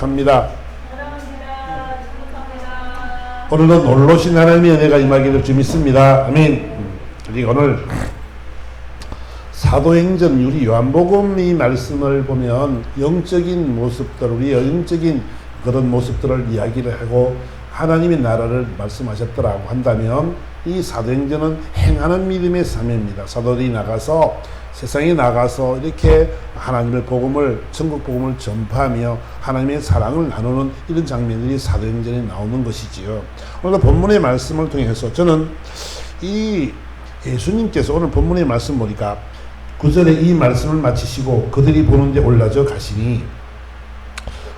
합니다. 오늘은 놀라신 하나님의 은혜가 임하기를 주 믿습니다. 아멘. 우리 오늘 사도행전 우리 요한복음 이 말씀을 보면 영적인 모습들, 우리 영적인 그런 모습들을 이야기를 하고 하나님의 나라를 말씀하셨더라고 한다면 이 사도행전은 행하는 믿음의 삶입니다. 사도들이 나가서 세상에 나가서 이렇게 하나님의 복음을, 천국 복음을 전파하며 하나님의 사랑을 나누는 이런 장면들이 사도행전에 나오는 것이지요. 오늘 본문의 말씀을 통해서 저는 이 예수님께서 오늘 본문의 말씀 보니까 9절에 이 말씀을 마치시고 그들이 보는 데 올라져 가시니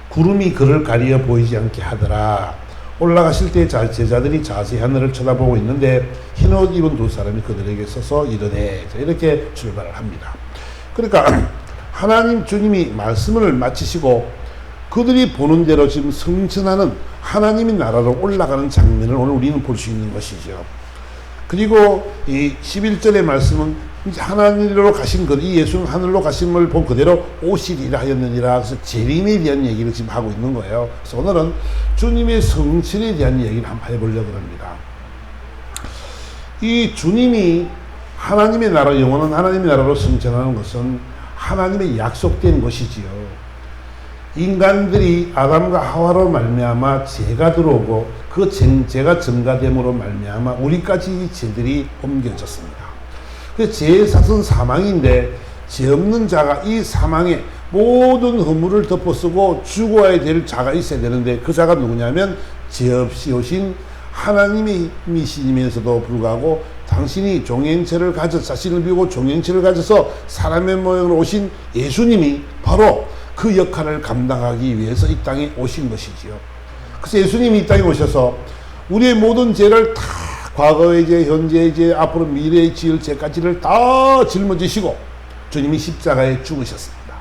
구름이 그를 가리어 보이지 않게 하더라. 올라가실 때 제자들이 자세히 하늘을 쳐다보고 있는데 흰옷 입은 두 사람이 그들에게 서서 이르되, 이렇게 출발을 합니다. 그러니까 하나님 주님이 말씀을 마치시고 그들이 보는 대로 지금 승천하는 하나님의 나라로 올라가는 장면을 오늘 우리는 볼 수 있는 것이죠. 그리고 이 11절의 말씀은 이제 하나님으로 가신 것, 이 예수는 하늘로 가심을 본 그대로 오시리라 하였느니라. 그래서 재림에 대한 얘기를 지금 하고 있는 거예요. 그래서 오늘은 주님의 성천에 대한 얘기를 한번 해보려고 합니다. 이 주님이 하나님의 나라, 영원한 하나님의 나라로 승천하는 것은 하나님의 약속된 것이지요. 인간들이 아담과 하와로 말미암아 죄가 들어오고 그 죄가 증가됨으로 말미암아 우리까지 죄들이 옮겨졌습니다. 그래서 죄의 삭은 사망인데 죄 없는 자가 이 사망에 모든 허물을 덮어쓰고 죽어야 될 자가 있어야 되는데 그 자가 누구냐면 죄 없이 오신 하나님이시면서도 불구하고 당신이 종행체를 가져 자신을 비우고 종행체를 가져서 사람의 모양으로 오신 예수님이 바로 그 역할을 감당하기 위해서 이 땅에 오신 것이지요. 그래서 예수님이 이 땅에 오셔서 우리의 모든 죄를 다 과거의 죄, 현재의 죄, 앞으로 미래의 지을 죄까지를 다 짊어지시고 주님이 십자가에 죽으셨습니다.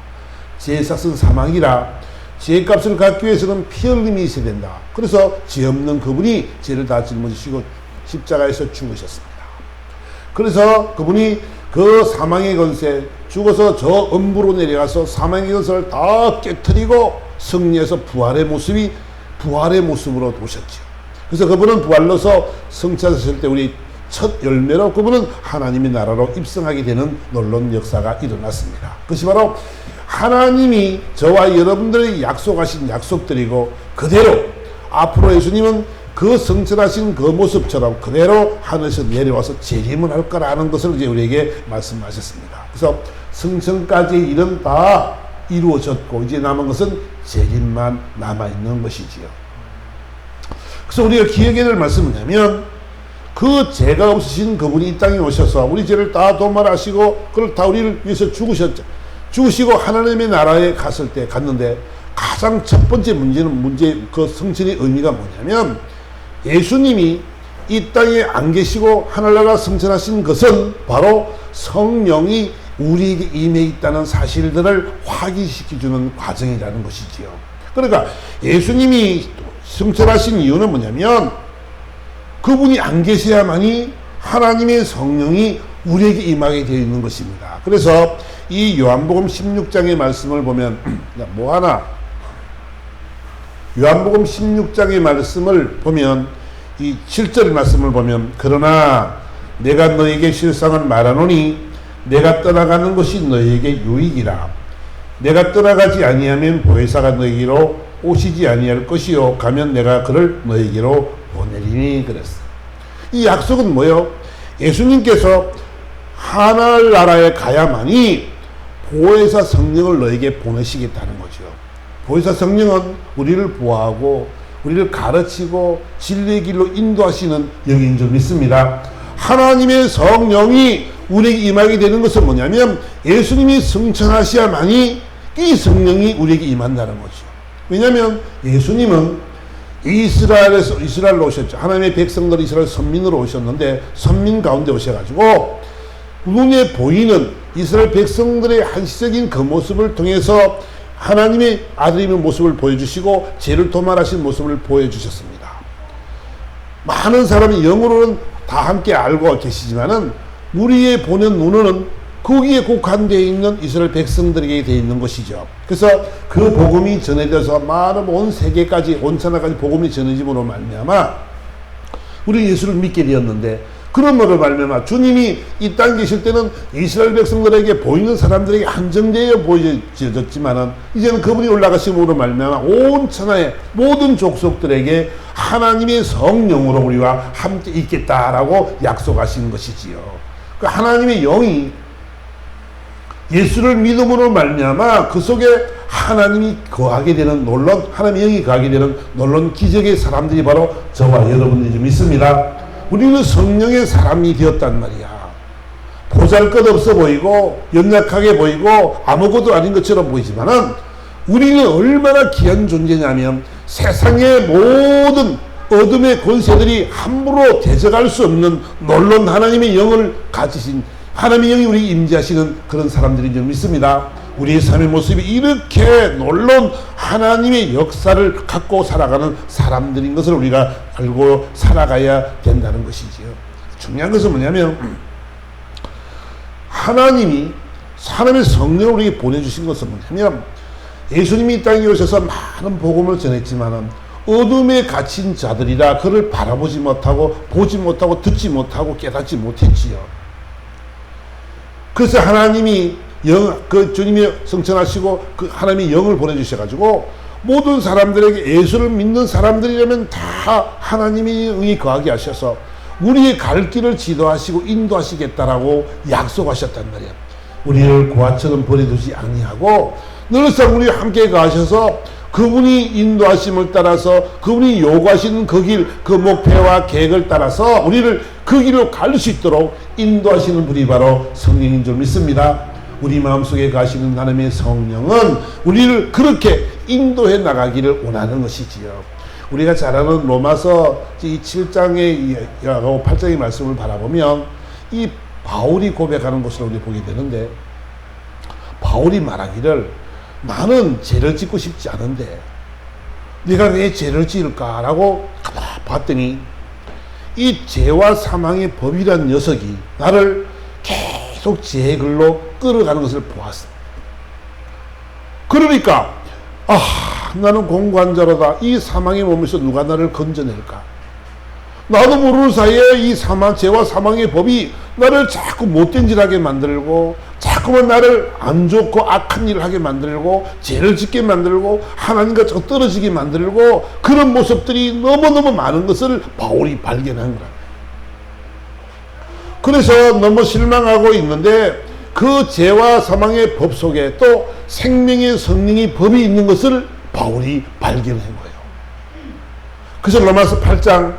죄의 삭은 사망이라 죄값을 갚기 위해서는 피 흘림이 있어야 된다. 그래서 죄 없는 그분이 죄를 다 짊어지시고 십자가에서 죽으셨습니다. 그래서 그분이 그 사망의 권세, 죽어서 저 음부로 내려가서 사망의 권세를 다 깨트리고 승리해서 부활의 모습으로 오셨죠. 그래서 그분은 부활로서 성취하셨을 때 우리 첫 열매로 그분은 하나님의 나라로 입성하게 되는 놀라운 역사가 일어났습니다. 그것이 바로 하나님이 저와 여러분들에게 약속하신 약속들이고 그대로 앞으로 예수님은 그 성천하신 그 모습처럼 그대로 하늘에서 내려와서 재림을 할 거라는 것을 이제 우리에게 말씀하셨습니다. 그래서 성천까지 일은 다 이루어졌고 이제 남은 것은 재림만 남아있는 것이지요. 그래서 우리가 기억해야 될 말씀은 뭐냐면 그 죄가 없으신 그분이 이 땅에 오셔서 우리 죄를 다 도말하시고 그걸 다 우리를 위해서 죽으셨죠. 죽으시고 하나님의 나라에 갔는데 가장 첫 번째 그 성천의 의미가 뭐냐면 예수님이 이 땅에 안 계시고 하늘나라 성천하신 것은 바로 성령이 우리에게 임해 있다는 사실들을 확인시켜주는 과정이라는 것이지요. 그러니까 예수님이 성천하신 이유는 뭐냐면 그분이 안 계셔야만이 하나님의 성령이 우리에게 임하게 되어 있는 것입니다. 그래서 이 요한복음 16장의 말씀을 보면 요한복음 16장의 말씀을 보면 이 7절 말씀을 보면 그러나 내가 너에게 실상을 말하노니 내가 떠나가는 것이 너에게 유익이라. 내가 떠나가지 아니하면 보혜사가 너에게로 오시지 아니할 것이요 가면 내가 그를 너에게로 보내리니 그랬어. 이 약속은 뭐예요? 예수님께서 하늘나라에 가야만이 보혜사 성령을 너에게 보내시겠다는 거죠. 보혜사 성령은 우리를 보호하고 우리를 가르치고 진리의 길로 인도하시는 영인 줄 믿습니다. 하나님의 성령이 우리에게 임하게 되는 것은 뭐냐면 예수님이 승천하셔야만이 이 성령이 우리에게 임한다는 거죠. 왜냐하면 예수님은 이스라엘로 오셨죠. 하나님의 백성들 이스라엘 선민으로 오셨는데 선민 가운데 오셔가지고 눈에 보이는 이스라엘 백성들의 한시적인 그 모습을 통해서 하나님의 아들임의 모습을 보여주시고 죄를 도말하신 모습을 보여주셨습니다. 많은 사람이 영으로는 다 함께 알고 계시지만은 우리의 보는 눈으로는 거기에 국한되어 있는 이스라엘 백성들에게 되어 있는 것이죠. 그래서 그 복음이 전해져서 많은 온 세계까지, 온 천하까지 복음이 전해짐으로 말미암아 우리 예수를 믿게 되었는데, 그런 거를 말미암아 주님이 이 땅에 계실 때는 이스라엘 백성들에게, 보이는 사람들에게 한정되어 보여졌지만은 이제는 그분이 올라가심으로 말미암아 온 천하의 모든 족속들에게 하나님의 성령으로 우리와 함께 있겠다라고 약속하신 것이지요. 그 하나님의 영이 예수를 믿음으로 말미암아 그 속에 하나님이 거하게 되는 놀라운, 하나님의 영이 거하게 되는 놀라운 기적의 사람들이 바로 저와 여러분들이 믿습니다. 우리는 성령의 사람이 되었단 말이야. 보잘것없어 보이고 연약하게 보이고 아무것도 아닌 것처럼 보이지만은 우리는 얼마나 귀한 존재냐면 세상의 모든 어둠의 권세들이 함부로 대적할 수 없는 놀라운 하나님의 영을 가지신, 하나님의 영이 우리 임재하시는 그런 사람들인 줄 믿습니다. 우리의 삶의 모습이 이렇게 놀라운 하나님의 역사를 갖고 살아가는 사람들인 것을 우리가 알고 살아가야 된다는 것이지요. 중요한 것은 뭐냐면 하나님의 성령을 우리에게 보내주신 것은 뭐냐면, 예수님이 이 땅에 오셔서 많은 복음을 전했지만은 어둠에 갇힌 자들이라 그를 바라보지 못하고 보지 못하고 듣지 못하고 깨닫지 못했지요. 그래서 하나님이 주님이 성천하시고 그 하나님이 영을 보내주셔가지고 모든 사람들에게, 예수를 믿는 사람들이라면 다 하나님이 영이 거하게 하셔서 우리의 갈 길을 지도하시고 인도하시겠다라고 약속하셨단 말이야. 우리를 고아처럼 버려두지 아니하고 늘상 우리와 함께 가셔서 그분이 인도하심을 따라서 그분이 요구하시는 그 길, 그 목표와 계획을 따라서 우리를 그 길로 갈 수 있도록 인도하시는 분이 바로 성령인 줄 믿습니다. 우리 마음속에 가시는 하나님의 성령은 우리를 그렇게 인도해 나가기를 원하는 것이지요. 우리가 잘 아는 로마서 이 7장의 8장의 말씀을 바라보면 이 바울이 고백하는 것을 우리 보게 되는데, 바울이 말하기를 나는 죄를 짓고 싶지 않은데 내가 왜 죄를 지을까라고 봤더니 이 죄와 사망의 법이란 녀석이 나를 계속 죄의 글로 끌어가는 것을 보았어. 그러니까 나는 공고한 자로다. 이 사망의 몸에서 누가 나를 건져낼까? 나도 모르는 사이에 이 죄와 사망의 법이 나를 자꾸 못된 짓 하게 만들고, 자꾸만 나를 안 좋고 악한 일을 하게 만들고, 죄를 짓게 만들고, 하나님과 자꾸 떨어지게 만들고, 그런 모습들이 너무너무 많은 것을 바울이 발견한 거야. 그래서 너무 실망하고 있는데 그 죄와 사망의 법 속에 또 생명의 성령의 법이 있는 것을 바울이 발견한 거예요. 그래서 로마서 8장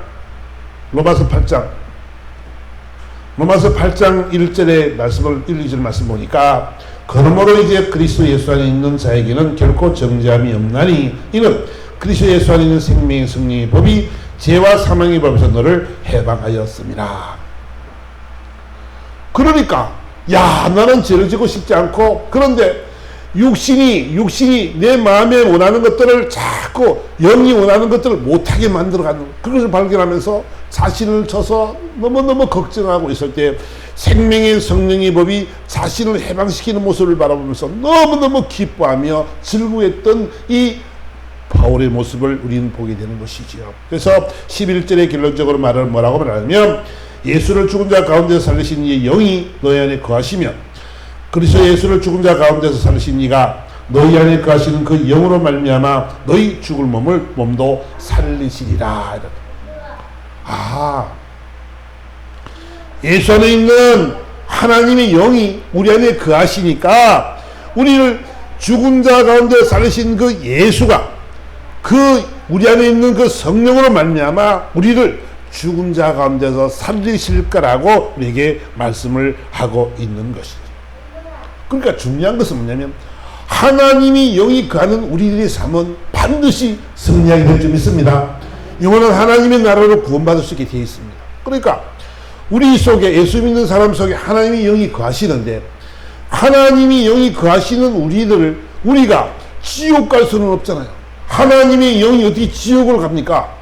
1절의 말씀을 1, 2절 말씀 보니까, 그러므로 이제 그리스도 예수 안에 있는 자에게는 결코 정죄함이 없나니 이는 그리스도 예수 안에 있는 생명의 성령의 법이 죄와 사망의 법에서 너를 해방하였습니다. 그러니까 나는 죄를 지고 싶지 않고, 그런데 육신이 내 마음에 원하는 것들을 자꾸 영이 원하는 것들을 못하게 만들어가는 그것을 발견하면서 자신을 쳐서 너무너무 걱정하고 있을 때 생명의 성령의 법이 자신을 해방시키는 모습을 바라보면서 너무너무 기뻐하며 즐거워했던 이 바울의 모습을 우리는 보게 되는 것이지요. 그래서 11절에 결론적으로 뭐라고 말하냐면, 예수를 죽은 자 가운데서 살리신 이의 영이 너희 안에 거하시면 그리스도 예수를 죽은 자 가운데서 살리신 이가 너희 안에 거하시는 그 영으로 말미암아 너희 죽을 몸도 살리시리라. 예수 안에 있는 하나님의 영이 우리 안에 거하시니까 우리를 죽은 자 가운데 살리신 그 예수가 우리 안에 있는 그 성령으로 말미암아 우리를 죽은 자 가운데서 살리실 거라고 우리에게 말씀을 하고 있는 것이죠. 그러니까 중요한 것은 뭐냐면, 하나님이 영이 거하는 우리들의 삶은 반드시 승리하게 될 줄 믿습니다. 영원한 하나님의 나라로 구원받을 수 있게 되어 있습니다. 그러니까 우리 속에, 예수 믿는 사람 속에 하나님의 영이 거하시는데, 하나님이 영이 거하시는 우리가 지옥 갈 수는 없잖아요. 하나님의 영이 어떻게 지옥을 갑니까?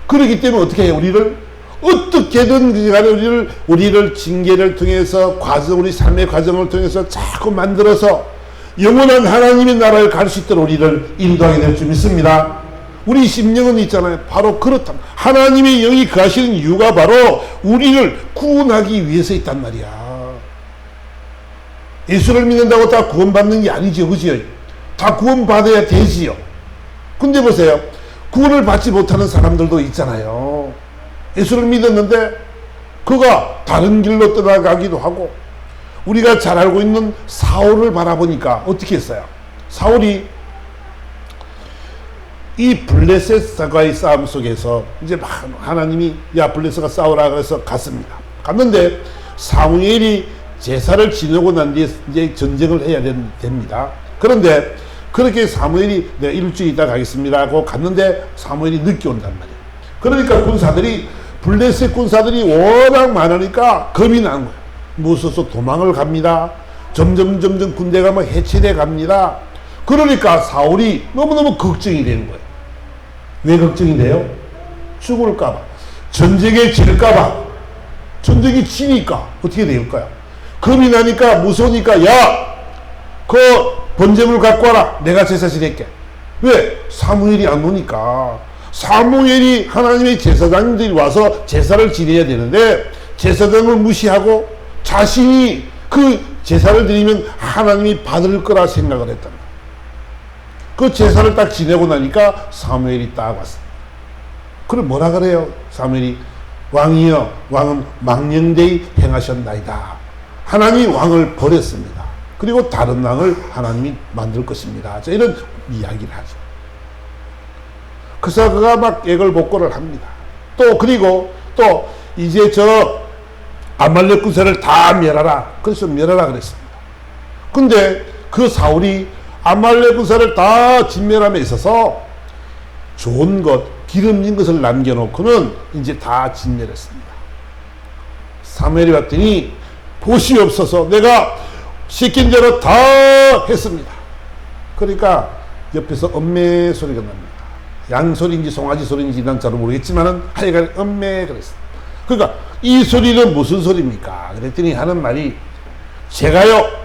그렇기 때문에 어떻게 해요? 우리를 어떻게든 간에 우리를 징계를 통해서 우리 삶의 과정을 통해서 자꾸 만들어서 영원한 하나님의 나라를 갈 수 있도록 우리를 인도하게 될 줄 믿습니다. 우리 심령은 있잖아요. 바로 그렇다. 하나님의 영이 거하시는 이유가 바로 우리를 구원하기 위해서 있단 말이야. 예수를 믿는다고 다 구원받는 게 아니죠. 그지요? 다 구원받아야 되지요. 근데 보세요. 구원을 받지 못하는 사람들도 있잖아요. 예수를 믿었는데 그가 다른 길로 떠나가기도 하고, 우리가 잘 알고 있는 사울을 바라보니까 어떻게 했어요? 사울이 이 블레셋과의 싸움 속에서 이제 막 하나님이 야 블레셋과 싸우라 그래서 갔습니다. 갔는데 사무엘이 제사를 지내고 난 뒤에 이제 전쟁을 해야 됩니다. 그런데 그렇게 사무엘이 내가 일주일 있다 가겠습니다 하고 갔는데 사무엘이 늦게 온단 말이에요. 그러니까 군사들이 블레셋 군사들이 워낙 많으니까 겁이 난 거예요. 무서워서 도망을 갑니다. 점점 군대가 막 해체돼 갑니다. 그러니까 사울이 너무너무 걱정이 되는 거예요. 왜 걱정이 돼요? 죽을까봐, 전쟁에 질까봐. 전쟁이 치니까 어떻게 될까요? 겁이 나니까 무서우니까 야, 그 번제물 갖고 와라. 내가 제사 지낼게. 왜? 사무엘이 안 오니까. 사무엘이 하나님의 제사장들이 와서 제사를 지내야 되는데 제사장을 무시하고 자신이 그 제사를 드리면 하나님이 받을 거라 생각을 했단 말이에요. 그 제사를 딱 지내고 나니까 사무엘이 딱 왔어요. 그럼 뭐라 그래요? 사무엘이 왕이여, 왕은 망령되이 행하셨나이다. 하나님이 왕을 버렸습니다. 그리고 다른 왕을 하나님이 만들 것입니다. 자, 이런 이야기를 하죠. 그래서 그가 막 애걸복걸을 합니다. 또 그리고 또 이제 저 아말렉 군사를 다 멸하라. 그래서 멸하라 그랬습니다. 근데 그 사울이 아말렉 군사를 다 진멸함에 있어서 좋은 것, 기름진 것을 남겨놓고는 이제 다 진멸했습니다. 사무엘이 봤더니 보시 없어서 내가 시킨 대로 다 했습니다. 그러니까 옆에서 엄매 소리가 납니다. 양소리인지 송아지 소리인지 난 잘 모르겠지만은 하여간 엄매 그랬습니다. 그러니까 이 소리는 무슨 소리입니까? 그랬더니 하는 말이 제가요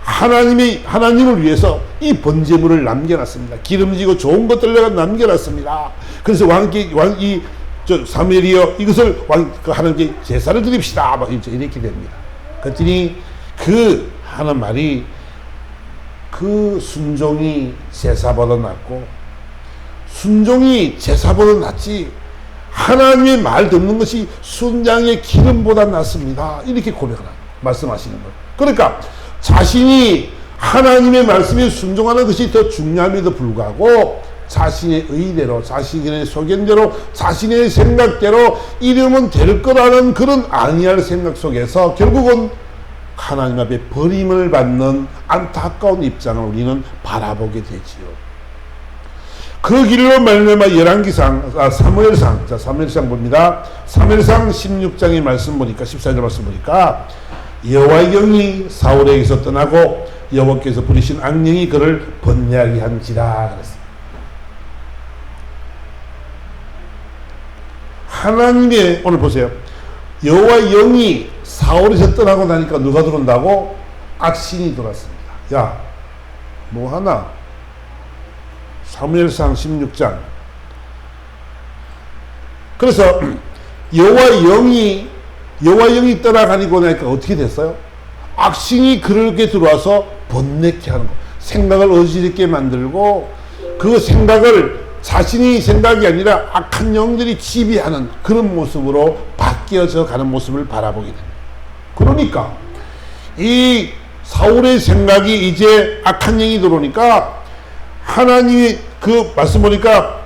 하나님을 위해서 이 번제물을 남겨놨습니다. 기름지고 좋은 것들 내가 남겨놨습니다. 그래서 사무엘이여 이것을 하나님께 제사를 드립시다. 막 이렇게 됩니다. 그랬더니 그 하는 말이 그 순종이 제사보다 낫고 순종이 제사보다 낫지 하나님의 말 듣는 것이 순장의 기름보다 낫습니다. 이렇게 말씀하시는 거예요. 그러니까 자신이 하나님의 말씀에 순종하는 것이 더 중요함에도 불구하고 자신의 의대로, 자신의 소견대로, 자신의 생각대로 이러면 될 거라는 그런 아니할 생각 속에서 결국은 하나님 앞에 버림을 받는 안타까운 입장을 우리는 바라보게 되지요. 그 길로 말미암아 사무엘상 봅니다. 사무엘상 16장의 말씀 보니까 14절 말씀 보니까 여호와의 영이 사울에게서 떠나고 여호와께서 부리신 악령이 그를 번뇌하게 한지라 그랬어요. 하나님의 오늘 보세요. 여호와의 영이 사울에서 떠나고 나니까 누가 들어온다고? 악신이 들어왔습니다. 야, 뭐 하나? 사무엘상 16장. 그래서 여호와의 영이 떠나가니까 나니까 어떻게 됐어요? 악신이 그렇게 들어와서 번뇌케 하는 거. 생각을 어지럽게 만들고 그 생각을 자신이 생각이 아니라 악한 영들이 지배하는 그런 모습으로 바뀌어져 가는 모습을 바라보게 됩니다. 그러니까 이 사울의 생각이 이제 악한 영이 들어오니까 하나님이 그 말씀 보니까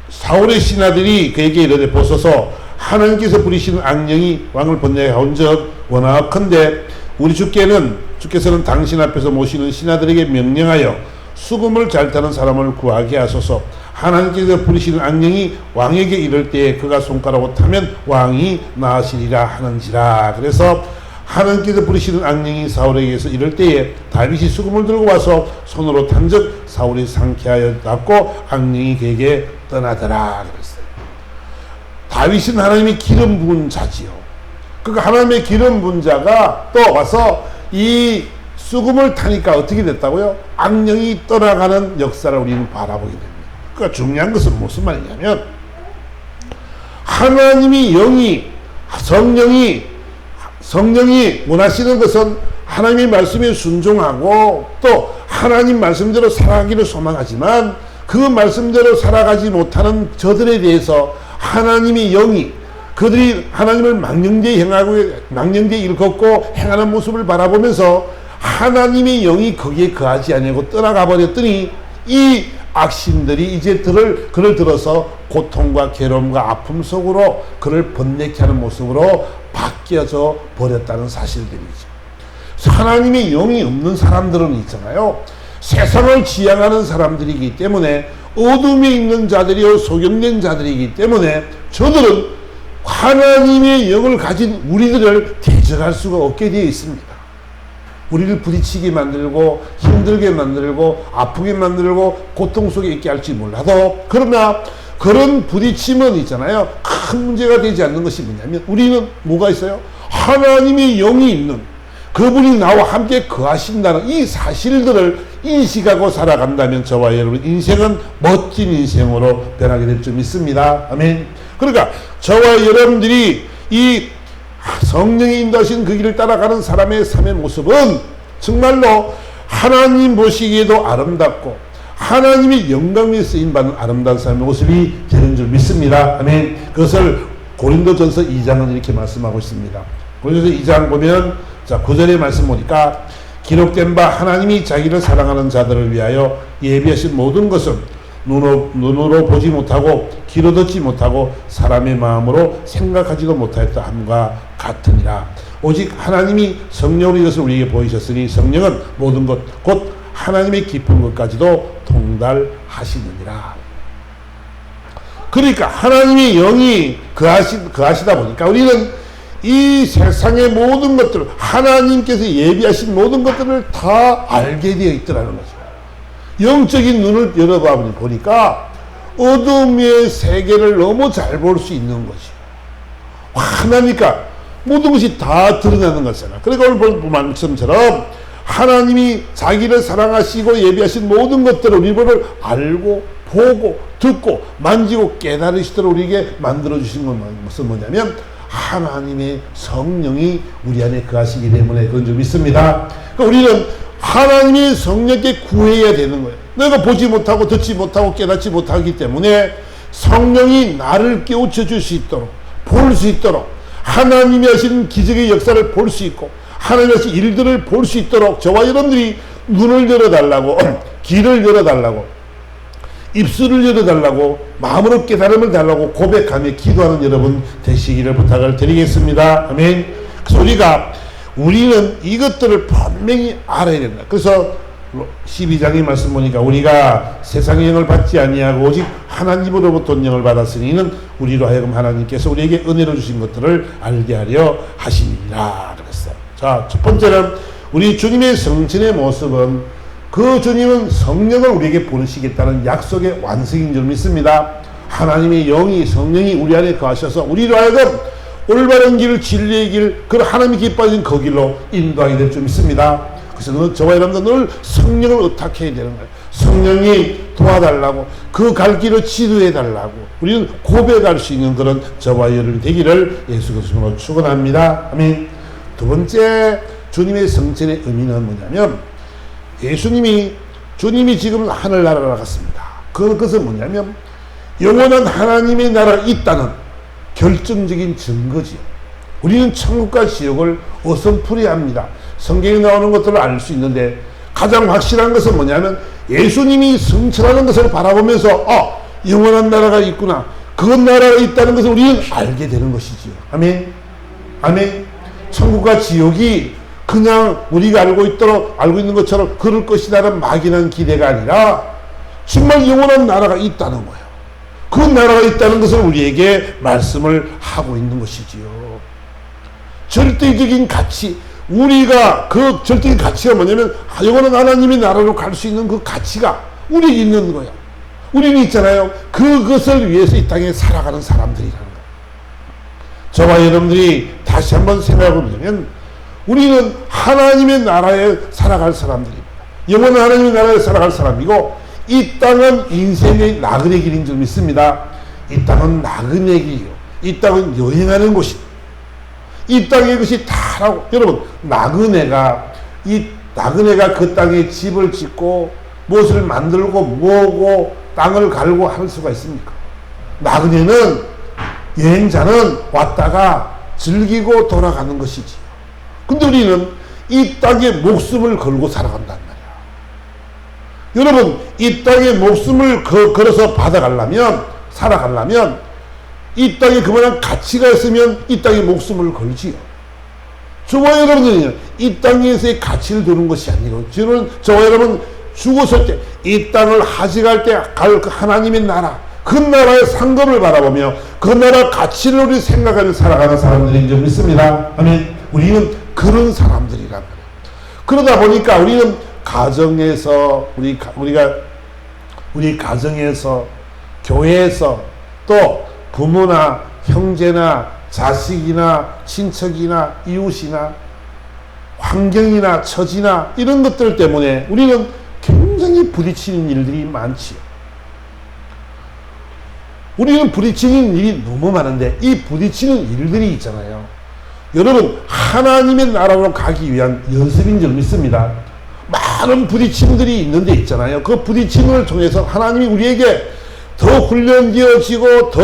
사울의 신하들이 그에게 이르되 보소서 하나님께서 부리시는 악령이 왕을 번뇌하게 한즉 원하건대 우리 주께서는 당신 앞에서 모시는 신하들에게 명령하여 수금을 잘 타는 사람을 구하게 하소서. 하나님께서 부리시는 악령이 왕에게 이를 때에 그가 손가락으로 타면 왕이 나으시리라 하는지라. 그래서 하나님께서 부리시는 악령이 사울에게서 이럴 때에 다윗이 수금을 들고 와서 손으로 탄즉 사울이 상쾌하여 낫고 악령이 그에게 떠나더라 그랬어요. 다윗은 하나님이 기름 부은 자지요. 그러니까 하나님의 기름 부은 자가 또 와서 이 수금을 타니까 어떻게 됐다고요? 악령이 떠나가는 역사를 우리는 바라보게 됩니다. 그러니까 중요한 것은 무슨 말이냐면 하나님이 성령이 원하시는 것은 하나님의 말씀에 순종하고 또 하나님 말씀대로 살아가기를 소망하지만 그 말씀대로 살아가지 못하는 저들에 대해서 하나님의 영이 그들이 하나님을 망령되이 일컫고 행하는 모습을 바라보면서 하나님의 영이 거기에 거하지 아니하고 떠나가 버렸더니 이 악신들이 이제 그를 들어서 고통과 괴로움과 아픔 속으로 그를 번뇌케 하는 모습으로 바뀌어져 버렸다는 사실들이죠. 하나님의 영이 없는 사람들은 있잖아요. 세상을 지향하는 사람들이기 때문에 어둠에 있는 자들이요 소경된 자들이기 때문에 저들은 하나님의 영을 가진 우리들을 대적할 수가 없게 되어 있습니다. 우리를 부딪히게 만들고 힘들게 만들고 아프게 만들고 고통 속에 있게 할지 몰라도 그러나 그런 부딪힘은 있잖아요. 큰 문제가 되지 않는 것이 뭐냐면 우리는 뭐가 있어요? 하나님의 영이 있는 그분이 나와 함께 거하신다는 이 사실들을 인식하고 살아간다면 저와 여러분 인생은 멋진 인생으로 변하게 될 줄 믿습니다. 아멘. 그러니까 저와 여러분들이 이 성령이 인도하신 그 길을 따라가는 사람의 삶의 모습은 정말로 하나님 보시기에도 아름답고 하나님의 영광에 쓰임받는 아름다운 삶의 모습이 되는 줄 믿습니다. 아멘. 그것을 고린도전서 2장은 이렇게 말씀하고 있습니다. 고린도전서 2장 보면 자 9절의 말씀 보니까 기록된 바 하나님이 자기를 사랑하는 자들을 위하여 예비하신 모든 것은 눈으로 보지 못하고 귀로 듣지 못하고 사람의 마음으로 생각하지도 못하였다 함과 같으니라. 오직 하나님이 성령으로 이것을 우리에게 보이셨으니 성령은 모든 것 곧 하나님의 깊은 것까지도 통달하시느니라. 그러니까 하나님의 영이 거하시다 보니까 우리는 이 세상의 모든 것들을 하나님께서 예비하신 모든 것들을 다 알게 되어 있더라는 거죠. 영적인 눈을 열어봐 보니까 어둠의 세계를 너무 잘 볼 수 있는 거지. 하나니까 모든 것이 다 드러나는 것이잖아. 그러니까 오늘 본 말씀처럼 하나님이 자기를 사랑하시고 예비하신 모든 것들을 우리를 알고 보고 듣고 만지고 깨달으시도록 우리에게 만들어주신 것은 뭐냐면 하나님의 성령이 우리 안에 거하시기 때문에 그런 줄 믿습니다. 그러니까 우리는 하나님의 성령께 구해야 되는 거예요. 내가 보지 못하고 듣지 못하고 깨닫지 못하기 때문에 성령이 나를 깨우쳐 줄 수 있도록 볼 수 있도록 하나님이 하시는 기적의 역사를 볼 수 있고 하나님이 하신 일들을 볼 수 있도록 저와 여러분들이 눈을 열어달라고 귀를 열어달라고 입술을 열어달라고 마음으로 깨달음을 달라고 고백하며 기도하는 여러분 되시기를 부탁을 드리겠습니다. 아멘. 그래서 우리는 이것들을 분명히 알아야 된다. 그래서 12장의 말씀 보니까 우리가 세상의 영을 받지 아니하고 오직 하나님으로부터 영을 받았으니 이는 우리로 하여금 하나님께서 우리에게 은혜로 주신 것들을 알게 하려 하시니라 그랬어요. 자, 첫 번째는 우리 주님의 성천의 모습은 그 주님은 성령을 우리에게 보내시겠다는 약속의 완성인 줄 믿습니다. 하나님의 영이 성령이 우리 안에 거하셔서 우리로 하여금 올바른 길, 진리의 길, 그 하나님이 기뻐하시는 그 길로 인도하게 될 줄 믿습니다. 그래서 저와 여러분들 늘 성령을 의탁해야 되는 거예요. 성령이 도와달라고 그 갈 길을 지도해달라고 우리는 고백할 수 있는 그런 저와 여러분이 되기를 예수 그리스도로 축원합니다. 아멘. 두 번째 주님의 성천의 의미는 뭐냐면 주님이 지금 하늘나라로 갔습니다. 그것은 뭐냐면 영원한 하나님의 나라가 있다는 결정적인 증거지요. 우리는 천국과 지옥을 어선풀이합니다. 성경에 나오는 것들을 알 수 있는데 가장 확실한 것은 뭐냐면 예수님이 성천하는 것을 바라보면서 영원한 나라가 있구나. 그 나라가 있다는 것을 우리는 알게 되는 것이지요. 아멘. 아멘. 천국과 지옥이 그냥 우리가 알고 있는 것처럼 그럴 것이라는 막연한 기대가 아니라 정말 영원한 나라가 있다는 거예요. 그 나라가 있다는 것을 우리에게 말씀을 하고 있는 것이지요. 절대적인 가치, 우리가 그 절대적인 가치가 뭐냐면 영원한 하나님의 나라로 갈 수 있는 그 가치가 우리에게 있는 거예요. 우리는 있잖아요. 그것을 위해서 이 땅에 살아가는 사람들이라는 거예요. 저와 여러분들이 다시 한번 생각해 보면 우리는 하나님의 나라에 살아갈 사람들입니다. 영원한 하나님의 나라에 살아갈 사람이고 이 땅은 인생의 나그네 길인 줄 믿습니다. 이 땅은 나그네 길이요. 이 땅은 여행하는 곳이다. 이 땅의 것이 다라고. 여러분, 나그네가 그 땅에 집을 짓고 무엇을 만들고 모으고 땅을 갈고 할 수가 있습니까? 나그네는, 여행자는 왔다가 즐기고 돌아가는 것이지. 근데 우리는 이 땅에 목숨을 걸고 살아간단 말이야. 여러분, 이 땅에 목숨을 걸어서 살아가려면 이 땅에 그만한 가치가 있으면 이 땅에 목숨을 걸지요. 저와 여러분들은 이 땅에서의 가치를 두는 것이 아니고 저와 여러분 죽었을 때 이 땅을 하직할 때 갈 하나님의 나라, 그 나라의 상급을 바라보며 그 나라 가치를 우리 생각하며 살아가는 사람들인 줄 믿습니다. 아멘. 우리는 그런 사람들이란 말이에요. 그러다 보니까 우리는 가정에서 우리 가정에서 교회에서 또 부모나 형제나 자식이나 친척이나 이웃이나 환경이나 처지나 이런 것들 때문에 우리는 굉장히 부딪히는 일들이 많지요. 우리는 부딪히는 일이 너무 많은데 이 부딪히는 일들이 있잖아요. 여러분, 하나님의 나라로 가기 위한 연습인 줄 믿습니다. 많은 부딪힘들이 있는데 있잖아요. 그 부딪힘을 통해서 하나님이 우리에게 더 훈련되어지고 더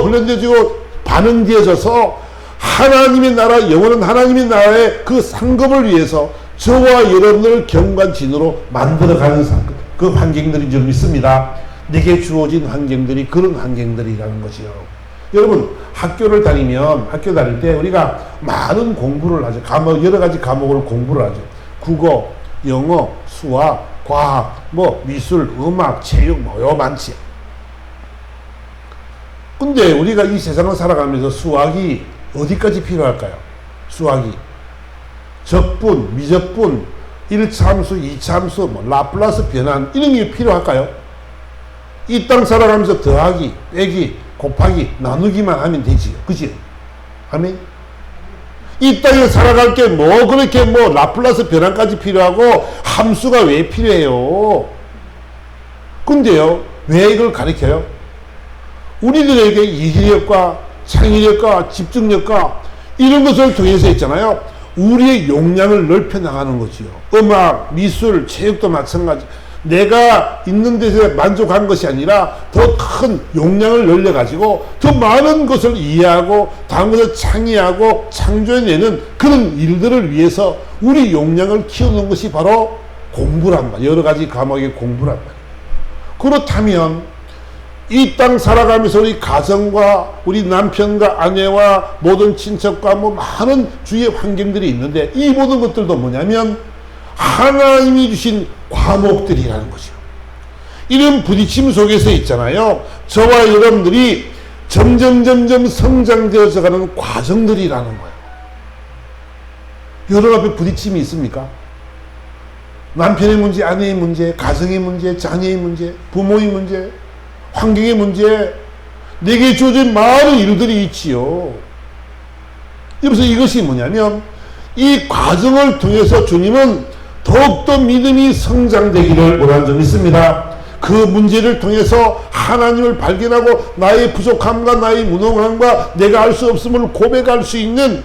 훈련되어지고 반응되어져서 하나님의 나라, 영원한 하나님의 나라의 그 상급을 위해서 저와 여러분을 경관진으로 만들어가는 그 환경들인 줄 믿습니다. 내게 주어진 환경들이 그런 환경들이라는 것이요. 여러분, 학교 다닐 때 우리가 많은 공부를 하죠. 여러 가지 과목을 공부를 하죠. 국어, 영어, 수학, 과학, 미술, 음악, 체육, 많지. 근데 우리가 이 세상을 살아가면서 수학이 어디까지 필요할까요? 수학이 적분, 미적분, 1차함수, 2차함수, 라플라스 변환 이런 게 필요할까요? 이 땅 살아가면서 더하기, 빼기, 곱하기, 나누기만 하면 되지요. 그지? 아멘? 이 땅에 살아갈 게 그렇게 라플라스 변환까지 필요하고 함수가 왜 필요해요? 근데요, 왜 이걸 가르쳐요? 우리들에게 이해력과 창의력과 집중력과 이런 것을 통해서 있잖아요. 우리의 용량을 넓혀 나가는 거지요. 음악, 미술, 체육도 마찬가지. 내가 있는 데서 만족한 것이 아니라 더 큰 용량을 늘려가지고 더 많은 것을 이해하고 다른 것을 창의하고 창조해내는 그런 일들을 위해서 우리 용량을 키우는 것이 바로 공부란 말이에요. 여러 가지 과목의 공부란 말이에요. 그렇다면 이 땅 살아가면서 우리 가정과 우리 남편과 아내와 모든 친척과 많은 주위의 환경들이 있는데 이 모든 것들도 뭐냐면 하나님이 주신 과목들이라는 거죠. 이런 부딪힘 속에서 있잖아요. 저와 여러분들이 점점 성장되어져 가는 과정들이라는 거예요. 여러분 앞에 부딪힘이 있습니까? 남편의 문제, 아내의 문제, 가정의 문제, 자녀의 문제, 부모의 문제, 환경의 문제, 내게 주어진 많은 일들이 있지요. 그래서 이것이 뭐냐면 이 과정을 통해서 주님은 더욱더 믿음이 성장되기를 원하는 점이 있습니다. 그 문제를 통해서 하나님을 발견하고 나의 부족함과 나의 무능함과 내가 할 수 없음을 고백할 수 있는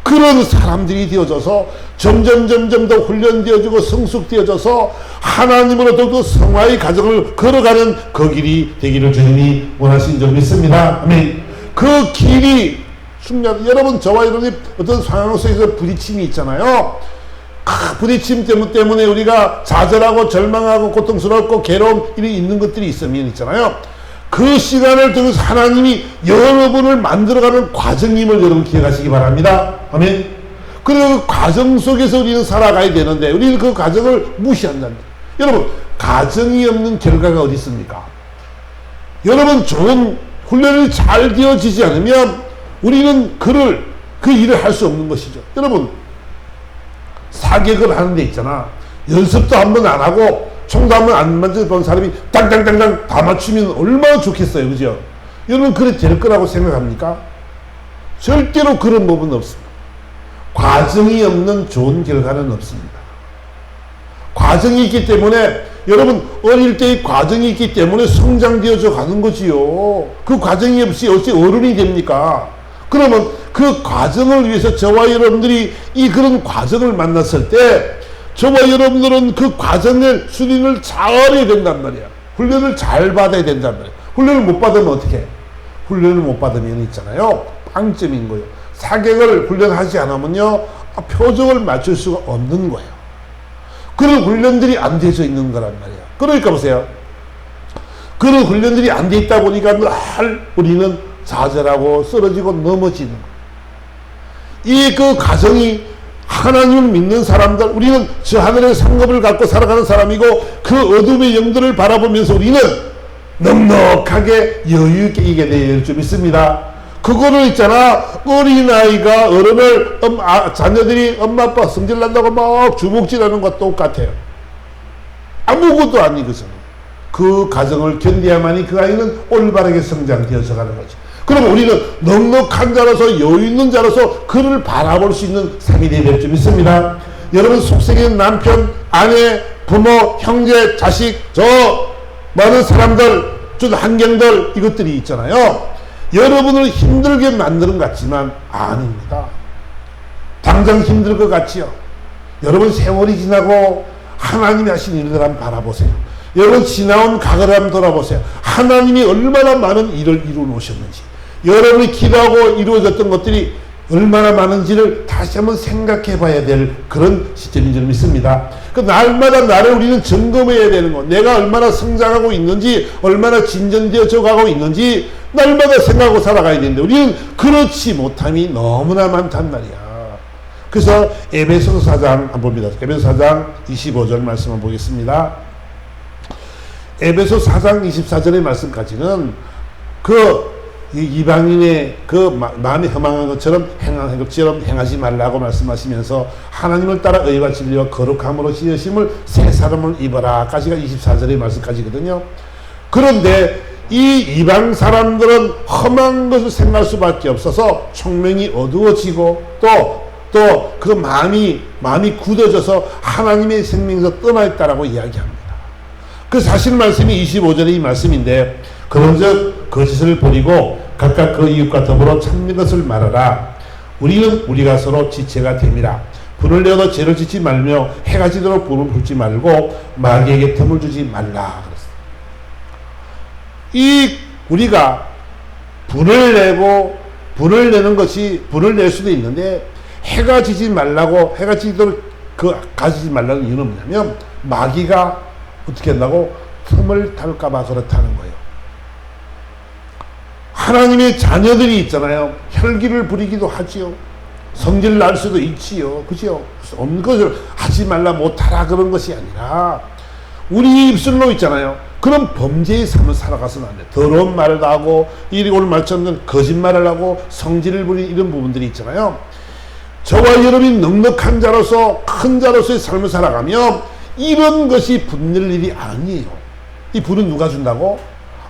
그런 사람들이 되어져서 점점 더 훈련되어지고 성숙되어져서 하나님으로 더욱더 성화의 가정을 걸어가는 그 길이 되기를 주님이 원하신 줄 믿습니다. 아멘. 그 길이 중요합니다. 여러분, 저와 여러분이 어떤 상황 속에서 부딪힘이 있잖아요. 부딪힘 때문에 우리가 좌절하고 절망하고 고통스럽고 괴로움 일이 있는 것들이 있잖아요. 그 시간을 통해서 하나님이 여러분을 만들어가는 과정임을 여러분 기억하시기 바랍니다. 아멘. 그리고 그 과정 속에서 우리는 살아가야 되는데 우리는 그 과정을 무시한답니다. 여러분, 과정이 없는 결과가 어디 있습니까? 여러분, 좋은 훈련이 잘 되어지지 않으면 우리는 그 일을 할 수 없는 것이죠. 여러분, 사격을 하는 데 있잖아. 연습도 한 번 안 하고 총도 한 번 안 만져본 사람이 땅땅땅땅 다 맞추면 얼마나 좋겠어요. 그죠? 여러분, 그래 될 거라고 생각합니까? 절대로 그런 법은 없습니다. 과정이 없는 좋은 결과는 없습니다. 과정이 있기 때문에 여러분 어릴 때의 과정이 있기 때문에 성장되어져 가는 거지요. 그 과정이 없이 어찌 어른이 됩니까? 그러면 그 과정을 위해서 저와 여러분들이 이 그런 과정을 만났을 때 저와 여러분들은 그 과정의 수련을 잘 해야 된단 말이야. 훈련을 잘 받아야 된단 말이야. 훈련을 못 받으면 어떻게 해? 훈련을 못 받으면 있잖아요. 빵점인 거예요. 사격을 훈련하지 않으면요, 표적을 맞출 수가 없는 거예요. 그런 훈련들이 안 돼서 있는 거란 말이야. 그러니까 보세요. 그런 훈련들이 안 돼 있다 보니까 늘 우리는 좌절하고 쓰러지고 넘어지는 거예요. 이 그 과정이 하나님을 믿는 사람들, 우리는 저 하늘의 상급을 갖고 살아가는 사람이고 그 어둠의 영들을 바라보면서 우리는 넉넉하게 여유있게 이기게 될 줄 믿습니다. 그거를 있잖아, 어린아이가 어른을 자녀들이 엄마 아빠 성질 난다고 막 주먹질하는 것과 똑같아요. 아무것도 아니거든요. 그 과정을 견뎌야만이 그 아이는 올바르게 성장되어서 가는 거죠. 그러면 우리는 넉넉한 자로서 여유있는 자로서 그를 바라볼 수 있는 삶이 되어야 될 줄 믿습니다. 여러분 속세계는 남편, 아내, 부모, 형제, 자식, 저 많은 사람들, 좀 환경들 이것들이 있잖아요. 여러분을 힘들게 만드는 것 같지만 아닙니다. 당장 힘들 것 같지요. 여러분 세월이 지나고 하나님이 하신 일들 한번 바라보세요. 여러분 지나온 과거를 한번 돌아보세요. 하나님이 얼마나 많은 일을 이루어 놓으셨는지, 여러분이 기도하고 이루어졌던 것들이 얼마나 많은지를 다시 한번 생각해 봐야 될 그런 시점인 줄 믿습니다. 그 날마다 나를 우리는 점검해야 되는 거, 내가 얼마나 성장하고 있는지, 얼마나 진전되어져 가고 있는지 날마다 생각하고 살아가야 되는데 우리는 그렇지 못함이 너무나 많단 말이야. 그래서 에베소서 4장 한번 봅니다. 에베소서 4장 25절 말씀 한번 보겠습니다. 에베소 4장 24절의 말씀까지는 그 이방인의 그 마음이 허망한 것처럼 행한 것처럼 행하지 말라고 말씀하시면서 하나님을 따라 의와 진리와 거룩함으로 지으심을 새 사람을 입어라 까지가 24절의 말씀까지거든요. 그런데 이 이방 사람들은 험한 것을 생각할 수밖에 없어서 총명이 어두워지고 또 그 마음이 굳어져서 하나님의 생명에서 떠나 있다라고 이야기합니다. 그 사실 말씀이 25절의 이 말씀인데, 그런즉 거짓을 버리고 각각 그 이웃과 더불어 참는 것을 말하라. 우리는 우리가 서로 지체가 됨이라. 분을 내어도 죄를 짓지 말며 해가 지도록 불을 붓지 말고 마귀에게 틈을 주지 말라. 우리가 분을 내고 분을 내는 것이 분을 낼 수도 있는데 해가 지지 말라고, 해가 지도록 가지지 말라는 이유는 뭐냐면 마귀가 어떻게 한다고? 틈을 탈까봐 그렇다는 거예요. 하나님의 자녀들이 있잖아요. 혈기를 부리기도 하지요. 성질 날 수도 있지요. 그죠? 없는 것을 하지 말라 못하라 그런 것이 아니라 우리 입술로 있잖아요. 그런 범죄의 삶을 살아가서는 안 돼. 더러운 말을 하고, 오늘 말처럼 거짓말을 하고 성질을 부리는 이런 부분들이 있잖아요. 저와 여러분이 넉넉한 자로서 큰 자로서의 삶을 살아가면 이런 것이 분낼 일이 아니에요. 이 분은 누가 준다고?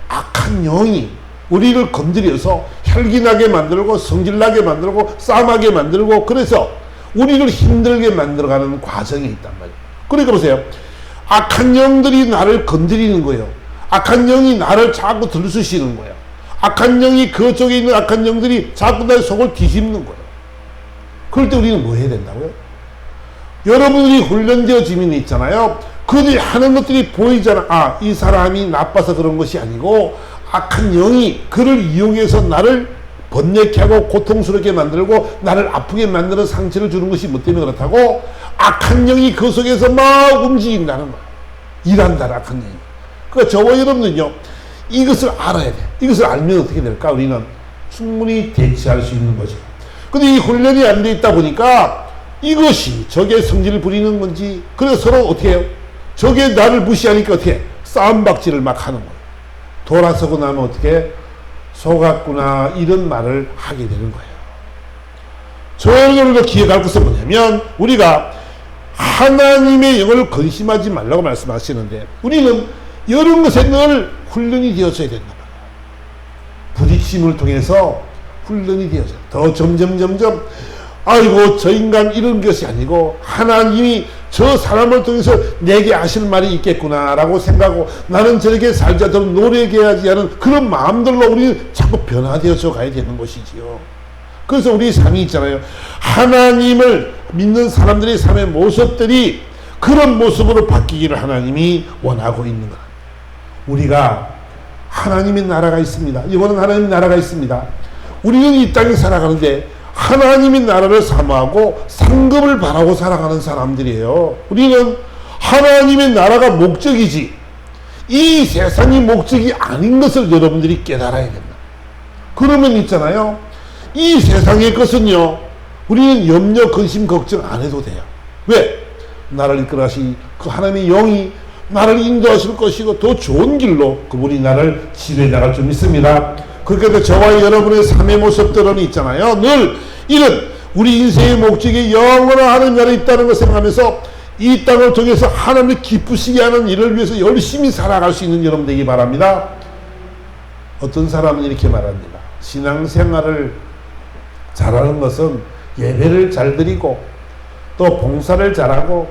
악한 영이 우리를 건드려서 혈기나게 만들고 성질나게 만들고 싸움하게 만들고, 그래서 우리를 힘들게 만들어가는 과정이 있단 말이에요. 그러니까 보세요. 악한 영들이 나를 건드리는 거예요. 악한 영이 나를 자꾸 들쑤시는 거예요. 악한 영이, 그쪽에 있는 악한 영들이 자꾸 나의 속을 뒤집는 거예요. 그럴 때 우리는 뭐 해야 된다고요? 여러분들이 훈련되어지면 있잖아요. 그들이 하는 것들이 보이잖아. 이 사람이 나빠서 그런 것이 아니고 악한 영이 그를 이용해서 나를 번뇌케 하고 고통스럽게 만들고 나를 아프게 만드는 상처를 주는 것이 뭐 때문에 그렇다고? 악한 영이 그 속에서 막 움직인다는 거야. 일한다, 악한 영이. 그러니까 저와 여러분은요, 이것을 알아야 돼. 이것을 알면 어떻게 될까? 우리는 충분히 대처할 수 있는 거죠. 근데 이 훈련이 안 돼 있다 보니까 이것이 저게 성질을 부리는 건지, 그래서 서로 어떻게 해요? 저게 나를 무시하니까 어떻게 해? 싸움박질을 막 하는 거예요. 돌아서고 나면 어떻게? 속았구나, 이런 말을 하게 되는 거예요. 저희들도 기억할 것은 뭐냐면, 우리가 하나님의 영을 근심하지 말라고 말씀하시는데 우리는 이런 것에 늘 훈련이 되어져야 된다. 부딪힘을 통해서 훈련이 되어서 더 점점 아이고 저 인간 이런 것이 아니고 하나님이 저 사람을 통해서 내게 하실 말이 있겠구나 라고 생각하고 나는 저렇게 살자도록 노력해야지 하는 그런 마음들로 우리는 자꾸 변화되어서 가야 되는 것이지요. 그래서 우리 삶이 있잖아요. 하나님을 믿는 사람들의 삶의 모습들이 그런 모습으로 바뀌기를 하나님이 원하고 있는 거예요. 우리가 하나님의 나라가 있습니다. 이거는 하나님의 나라가 있습니다. 우리는 이 땅에 살아가는데 하나님의 나라를 사모하고 상급을 바라고 살아가는 사람들이에요. 우리는 하나님의 나라가 목적이지 이 세상이 목적이 아닌 것을 여러분들이 깨달아야 된다. 그러면 있잖아요. 이 세상의 것은요. 우리는 염려, 근심, 걱정 안 해도 돼요. 왜? 나를 이끌어가시 그 하나님의 영이 나를 인도하실 것이고 더 좋은 길로 그분이 나를 지도해 나갈 줄 믿습니다. 그렇게 저와 여러분의 삶의 모습들은 있잖아요. 늘 이런 우리 인생의 목적이 영원한 하나님 나라에 있다는 것을 생각하면서 이 땅을 통해서 하나님을 기쁘시게 하는 일을 위해서 열심히 살아갈 수 있는 여러분 되기 바랍니다. 어떤 사람은 이렇게 말합니다. 신앙생활을 잘하는 것은 예배를 잘 드리고 또 봉사를 잘하고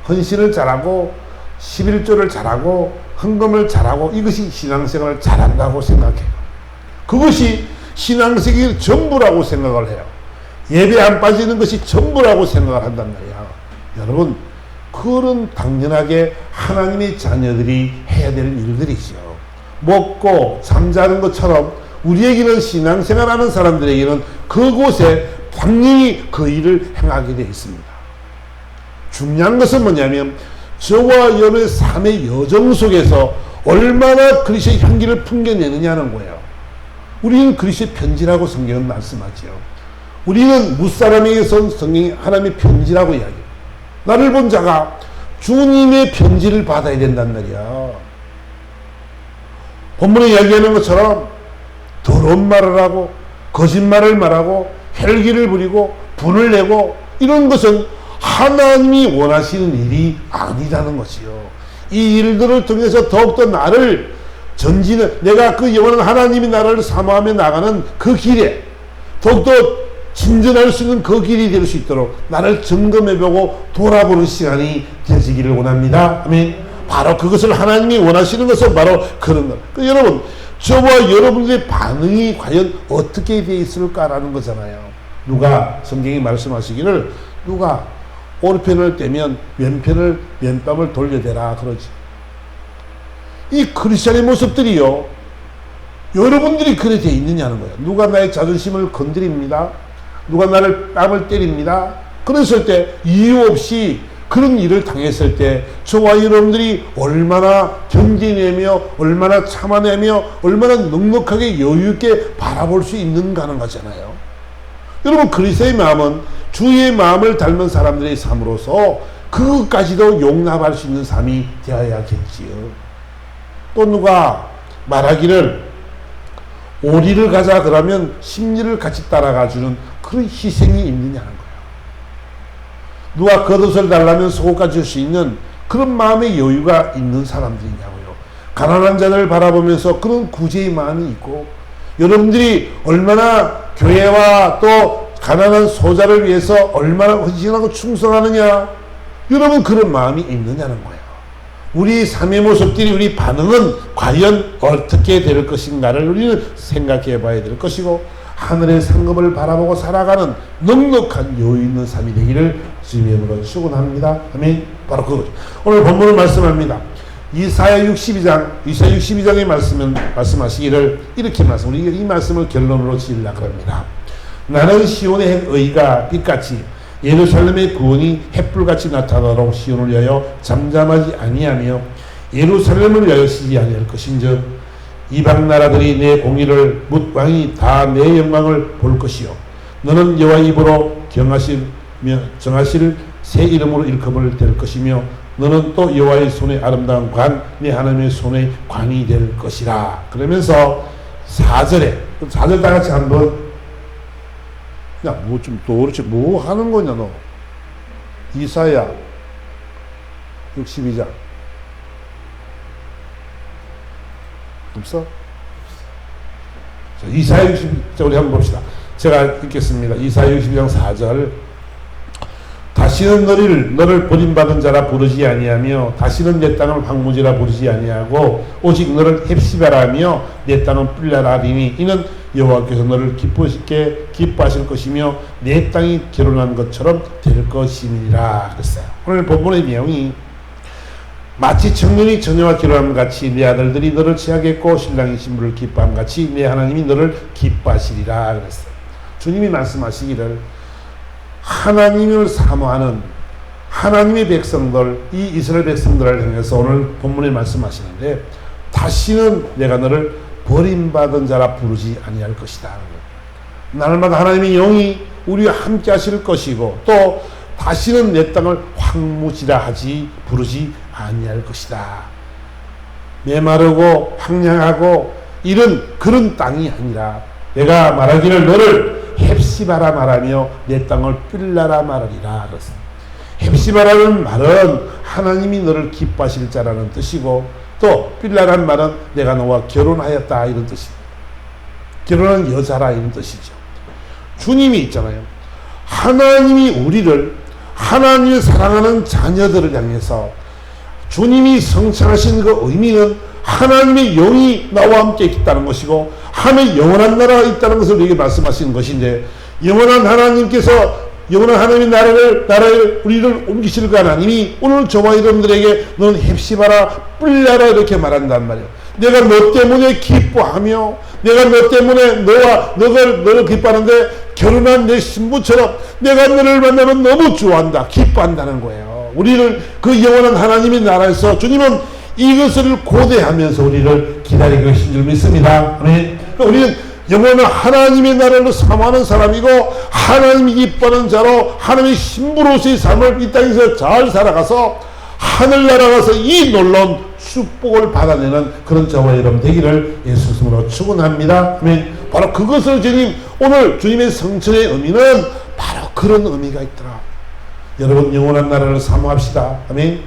헌신을 잘하고 11조를 잘하고 헌금을 잘하고 이것이 신앙생활을 잘한다고 생각해요. 그것이 신앙생활의 전부라고 생각을 해요. 예배 안 빠지는 것이 전부라고 생각을 한단 말이야. 여러분 그런 당연하게 하나님의 자녀들이 해야 될 일들이죠. 먹고 잠자는 것처럼 우리에게는 신앙생활하는 사람들에게는 그곳에 당연히 그 일을 행하게 되어 있습니다. 중요한 것은 뭐냐면 저와 여러분의 삶의 여정 속에서 얼마나 그리스도의 향기를 풍겨내느냐는 거예요. 우리는 그리스도의 편지라고 성경은 말씀하죠. 우리는 무사람에게선 성경이 하나님의 편지라고 이야기해요. 나를 본 자가 주님의 편지를 받아야 된단 말이야. 본문에 이야기하는 것처럼 더러운 말을 하고 거짓말을 말하고 혈기를 부리고 분을 내고 이런 것은 하나님이 원하시는 일이 아니라는 것이요. 이 일들을 통해서 더욱더 나를 전진을 내가 그 영원한 하나님의 나라를 사모하며 나가는 그 길에 더욱더 진전할 수 있는 그 길이 될 수 있도록 나를 점검해보고 돌아보는 시간이 되시기를 원합니다. 아멘. 바로 그것을 하나님이 원하시는 것은 바로 그런 것. 여러분 저와 여러분들의 반응이 과연 어떻게 되어 있을까라는 거잖아요. 누가 성경이 말씀하시기를 누가 오른편을 떼면 왼편을 왼뺨을 돌려대라 그러지. 이 크리스천의 모습들이요. 여러분들이 그래 되어 있느냐는 거예요. 누가 나의 자존심을 건드립니다. 누가 나를 뺨을 때립니다. 그랬을 때 이유 없이 그런 일을 당했을 때 저와 여러분들이 얼마나 견디내며 얼마나 참아내며 얼마나 넉넉하게 여유있게 바라볼 수 있는가 하는 거잖아요. 여러분 그리스도의 마음은 주의 마음을 닮은 사람들의 삶으로서 그것까지도 용납할 수 있는 삶이 되어야겠지요. 또 누가 말하기를 오리를 가자 그러면 심리를 같이 따라가주는 그런 희생이 있느냐는 거예요. 누가 겉옷을 달라면 속옷까지 줄 수 있는 그런 마음의 여유가 있는 사람들이냐고요. 가난한 자를 바라보면서 그런 구제의 마음이 있고 여러분들이 얼마나 교회와 또 가난한 소자를 위해서 얼마나 헌신하고 충성하느냐 여러분 그런 마음이 있느냐는 거예요. 우리 삶의 모습들이 우리 반응은 과연 어떻게 될 것인가를 우리는 생각해 봐야 될 것이고 하늘의 상급을 바라보고 살아가는 넉넉한 여유 있는 삶이 되기를 주님의 이름으로 축원합니다. 아멘. 바로 그거죠. 오늘 본문을 말씀합니다. 이사야 62장의 말씀하시기를 이렇게 우리가 이 말씀을 결론으로 지으려고 합니다. 나는 시온의 의가 빛같이 예루살렘의 구원이 햇불같이 나타나도록 시온을 위하여 잠잠하지 아니하며 예루살렘을 위하여 쉬지 아니할 것인즉 이방 나라들이 내 공의를 묻 왕이 다 내 영광을 볼 것이요 너는 여호와 입으로 정하실 새 이름으로 일컬음을 될 것이며 너는 또 여호와의 손의 아름다운 관 내 하나님의 손의 관이 될 것이라. 그러면서 4절 다 같이 한번 야, 뭐 좀 도대체 뭐 하는 거냐 너. 이사야 62장 없어? 자, 이사야 62장 우리 한번 봅시다. 제가 읽겠습니다. 이사야 62장 4절. 다시는 너를 버림받은 자라 부르지 아니하며 다시는 내 땅을 황무지라 부르지 아니하고 오직 너를 헵시바라며 내 땅은 뿔라라 하리니 이는 여호와께서 너를 기뻐하실 것이며 내 땅이 결혼한 것처럼 될 것이니라 그랬어요. 오늘 본문의 내용이 마치 청년이 처녀와 결혼함 같이 내 아들들이 너를 취하겠고 신랑이 신부를 기뻐함 같이 내 하나님이 너를 기뻐하시리라 그랬어요. 주님이 말씀하시기를 하나님을 사모하는 하나님의 백성들, 이 이스라엘 백성들을 향해서 오늘 본문에 말씀하시는데 다시는 내가 너를 버림받은 자라 부르지 아니할 것이다. 날마다 하나님의 영이 우리와 함께 하실 것이고 또 다시는 내 땅을 황무지라 부르지 아니할 것이다. 메마르고 황량하고 이런 그런 땅이 아니라 내가 말하기를 너를 헵시바라 말하며 내 땅을 뿔라라 말하리라 그랬습니다. 헵시바라는 말은 하나님이 너를 기뻐하실 자라는 뜻이고 또 뿔라라는 말은 내가 너와 결혼하였다 이런 뜻입니다. 결혼한 여자라 이런 뜻이죠. 주님이 있잖아요. 하나님이 우리를 하나님의 사랑하는 자녀들을 향해서 주님이 성찬하신 그 의미는 하나님의 영이 나와 함께 있다는 것이고 하나님의 영원한 나라가 있다는 것을 우리에게 말씀하시는 것인데 영원한 하나님께서 영원한 하나님의 나라를 우리를 옮기실 그 하나님이 오늘 저와 여러분들에게 너는 헵시바라 뿔라라 이렇게 말한단 말이에요. 내가 너 때문에 기뻐하며 내가 너 때문에 너를 기뻐하는데 결혼한 내 신부처럼 내가 너를 만나면 너무 좋아한다 기뻐한다는 거예요. 우리를 그 영원한 하나님의 나라에서 주님은 이것을 고대하면서 우리를 기다리고 계신 줄 믿습니다. 아멘. 우리는 영원한 하나님의 나라를 사모하는 사람이고 하나님이 기뻐하는 자로 하나님의 신부로서의 삶을 이 땅에서 잘 살아가서 하늘나라 가서 이 놀라운 축복을 받아내는 그런 저와 여러분 되기를 예수 이름으로 축원합니다. 아멘. 바로 그것을 주님 오늘 주님의 성천의 의미는 바로 그런 의미가 있더라. 여러분 영원한 나라를 사모합시다. 아멘.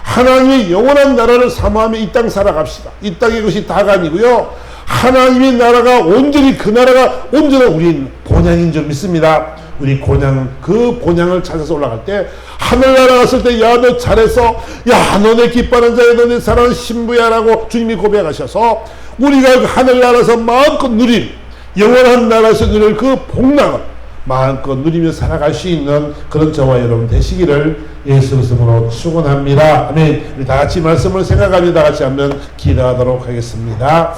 하나님의 영원한 나라를 사모하며 이 땅 살아갑시다. 이 땅의 것이 다가 아니고요. 하나님의 나라가 온전히 그 나라가 온전히 우리 본향인 줄 믿습니다. 우리 그 본향을 찾아서 올라갈 때 하늘나라 갔을 때 야 너 잘해서 야 너네 기뻐하는 자야 너네 사랑하는 신부야 라고 주님이 고백하셔서 우리가 그 하늘나라에서 마음껏 누릴 영원한 나라에서 누릴 그 복락을 마음껏 누리며 살아갈 수 있는 그런 저와 여러분 되시기를 예수 그리스도로 축원합니다. 아멘. 우리 다 같이 말씀을 생각하며 다 같이 한번 기도하도록 하겠습니다.